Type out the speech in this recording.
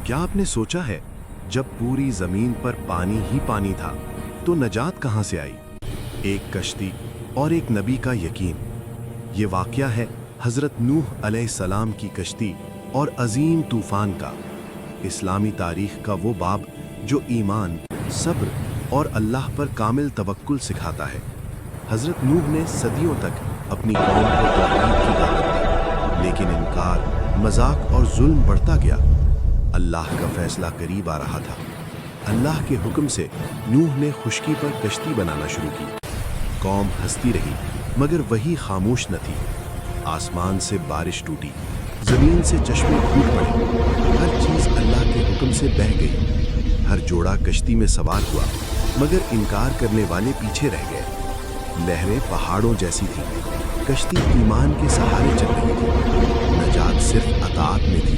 کیا آپ نے سوچا ہے جب پوری زمین پر پانی ہی پانی تھا تو نجات کہاں سے آئی؟ ایک کشتی اور ایک نبی کا یقین۔ یہ واقعہ ہے حضرت نوح علیہ السلام کی کشتی اور عظیم طوفان کا، اسلامی تاریخ کا وہ باب جو ایمان، صبر اور اللہ پر کامل توکل سکھاتا ہے۔ حضرت نوح نے صدیوں تک اپنی قوم کو توحید کی دعوت دی، لیکن انکار، مذاق اور ظلم بڑھتا گیا۔ اللہ کا فیصلہ قریب آ رہا تھا۔ اللہ کے حکم سے نوح نے خشکی پر کشتی بنانا شروع کی۔ قوم ہنستی رہی مگر وہی خاموش نہ تھی۔ آسمان سے بارش ٹوٹی، زمین سے چشمے پھوٹ پڑے، ہر چیز اللہ کے حکم سے بہہ گئی۔ ہر جوڑا کشتی میں سوار ہوا مگر انکار کرنے والے پیچھے رہ گئے۔ لہریں پہاڑوں جیسی تھیں، کشتی ایمان کے سہارے چل رہی تھی۔ نجات صرف اطاعت میں تھی۔